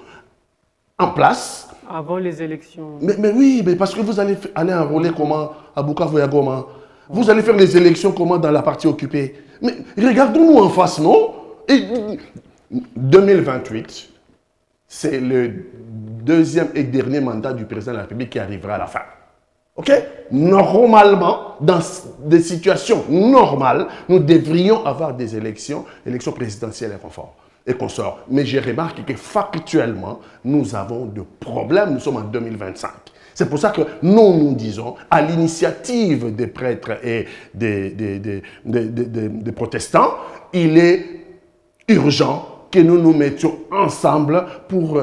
en place. Avant les élections. Mais oui, mais parce que vous allez aller enrôler comment à Bukavu et à Goma? Vous allez faire les élections comment dans la partie occupée? Mais regardons-nous en face, non? Et 2028, c'est le deuxième et dernier mandat du président de la République qui arrivera à la fin. OK? Normalement, dans des situations normales, nous devrions avoir des élections présidentielles et consorts. Mais j'ai remarqué que factuellement, nous avons des problèmes. Nous sommes en 2025. C'est pour ça que nous disons, à l'initiative des prêtres et des protestants, il est urgent que nous nous mettions ensemble pour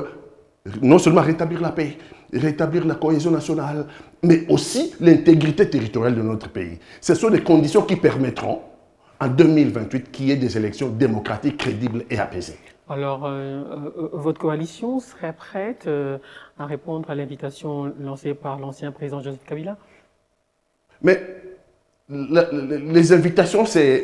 non seulement rétablir la paix, rétablir la cohésion nationale, mais aussi l'intégrité territoriale de notre pays. Ce sont des conditions qui permettront, en 2028, qu'il y ait des élections démocratiques, crédibles et apaisées. Alors, votre coalition serait prête à répondre à l'invitation lancée par l'ancien président Joseph Kabila? Mais les invitations, c'est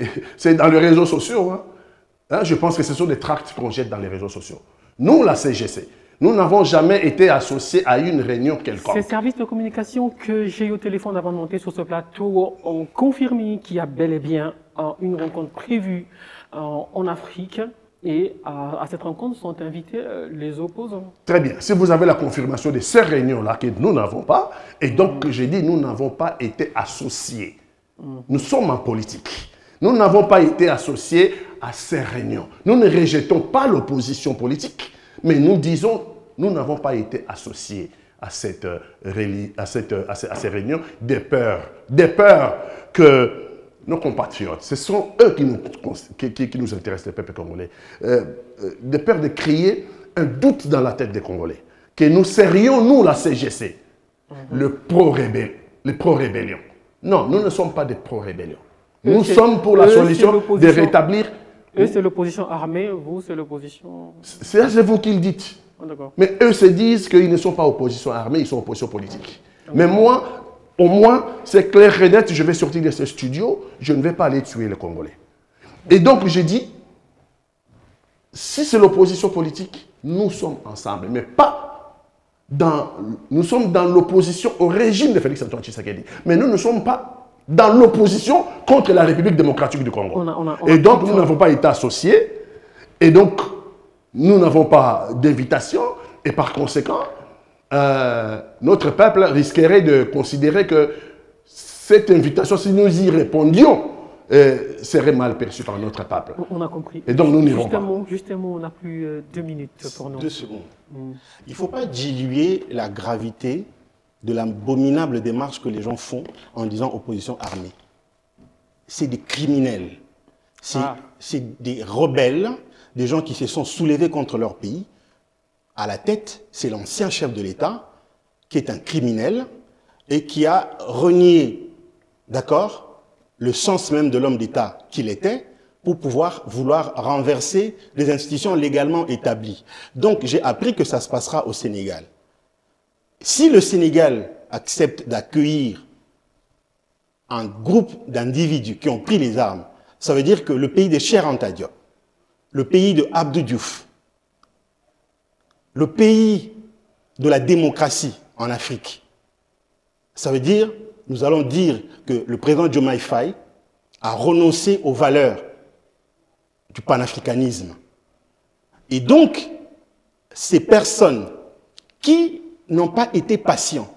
dans les réseaux sociaux. Hein. Je pense que ce sont des tracts qu'on jette dans les réseaux sociaux. Nous, la CGC, Nous n'avons jamais été associés à une réunion quelconque. Ces services de communication que j'ai eu au téléphone avant de monter sur ce plateau ont confirmé qu'il y a bel et bien une rencontre prévue en Afrique. Et à cette rencontre sont invités les opposants. Très bien. Si vous avez la confirmation de ces réunions-là que nous n'avons pas, et donc j'ai dit nous n'avons pas été associés. Nous sommes en politique. Nous n'avons pas été associés à ces réunions. Nous ne rejetons pas l'opposition politique, mais nous disons nous n'avons pas été associés à ces réunions des peurs que nos compatriotes, ce sont eux qui nous intéressent, les peuples congolais, de peur de créer un doute dans la tête des Congolais, que nous serions, nous, la CGC, le pro-rébellion. Non, nous ne sommes pas des pro-rébellion. Nous sommes pour la solution de rétablir... Eux, c'est l'opposition armée, vous, c'est l'opposition... C'est vous qui le dites. Mais eux se disent qu'ils ne sont pas opposition armée, ils sont opposition politique. Mais moi... Au moins, c'est clair et net, je vais sortir de ce studio, je ne vais pas aller tuer les Congolais. Et donc, je dis, si c'est l'opposition politique, nous sommes ensemble, mais pas dans... Nous sommes dans l'opposition au régime de Félix-Antoine Tshisekedi. Mais nous ne sommes pas dans l'opposition contre la République démocratique du Congo. Et donc, nous n'avons pas été associés, et donc, nous n'avons pas d'invitation, et par conséquent, notre peuple risquerait de considérer que cette invitation, si nous y répondions, serait mal perçue par notre peuple. On a compris. Et donc nous n'irons pas. Justement, on a plus 2 minutes pour nous. 2 secondes. Il ne faut pas diluer la gravité de l'abominable démarche que les gens font en disant opposition armée. C'est des criminels. C'est des rebelles, des gens qui se sont soulevés contre leur pays. À la tête, c'est l'ancien chef de l'État, qui est un criminel et qui a renié, d'accord, le sens même de l'homme d'État qu'il était pour vouloir renverser les institutions légalement établies. Donc, j'ai appris que ça se passera au Sénégal. Si le Sénégal accepte d'accueillir un groupe d'individus qui ont pris les armes, ça veut dire que le pays de Cheikh Anta Diop, le pays de Abdou Diouf, le pays de la démocratie en Afrique. Ça veut dire, nous allons dire que le président Diomaye Faye a renoncé aux valeurs du panafricanisme. Et donc, ces personnes qui n'ont pas été patients,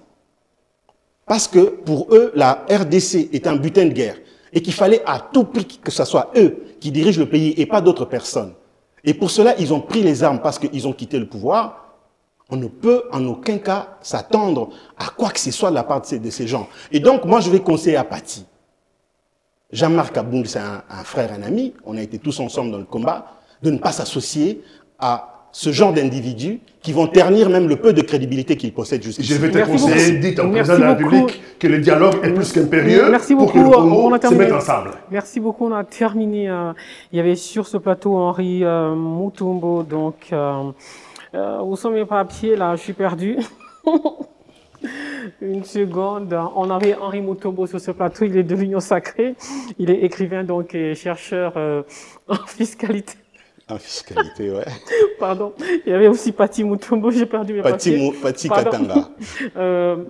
parce que pour eux, la RDC est un butin de guerre, et qu'il fallait à tout prix que ce soit eux qui dirigent le pays et pas d'autres personnes. Et pour cela, ils ont pris les armes parce qu'ils ont quitté le pouvoir. On ne peut en aucun cas s'attendre à quoi que ce soit de la part de ces gens. Et donc, moi, je vais conseiller à Pati. Jean-Marc Aboung, c'est un frère, un ami. On a été tous ensemble dans le combat. De ne pas s'associer à ce genre d'individus qui vont ternir même le peu de crédibilité qu'ils possèdent jusqu'ici. Je vais te conseiller, dites au président de la République que le dialogue est plus qu'impérieux pour que le Congo se mette ensemble. Merci beaucoup, on a terminé. Il y avait sur ce plateau Henri Mutombo, donc où sont mes papiers là? Je suis perdu. Une seconde. On avait Henri Mutombo sur ce plateau, il est de l'Union Sacrée. Il est écrivain donc et chercheur en fiscalité. En fiscalité, ouais. Pardon. Il y avait aussi Pati Mutombo, j'ai perdu mes papiers. Pati Katanga.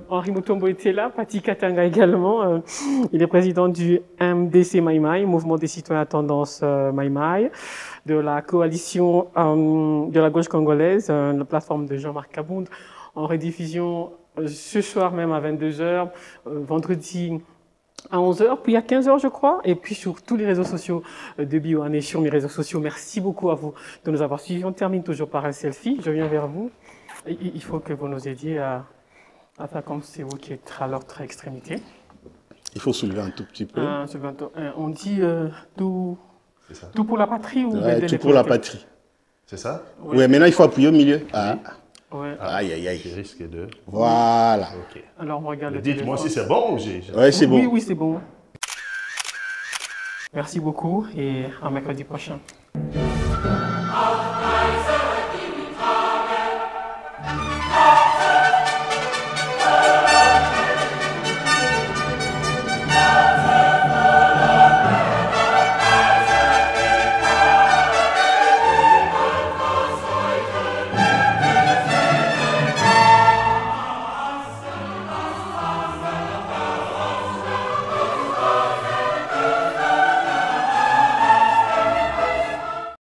Henri Mutombo était là, Pati Katanga également. Il est président du MDC Maïmaï, Mouvement des citoyens à tendance Maïmaï, de la coalition de la gauche congolaise, la plateforme de Jean-Marc Aboung, en rediffusion ce soir même à 22h, vendredi à 11h, puis à 15h, je crois, et puis sur tous les réseaux sociaux de Bioane et sur mes réseaux sociaux. Merci beaucoup à vous de nous avoir suivis. On termine toujours par un selfie. Je viens vers vous. Il faut que vous nous aidiez à faire comme c'est vous qui êtes à l'autre extrémité. Il faut soulever un tout petit peu. On dit tout pour la patrie ou ouais, tout pour la patrie. C'est ça? Oui, ouais, maintenant il faut appuyer au milieu. Ah. Ouais. Aïe, aïe, aïe. Il risque de... Voilà. Okay. Alors, on regarde. Dites-moi si c'est bon ou j'ai... Oui, c'est bon. Oui, c'est bon. Merci beaucoup et à mercredi prochain.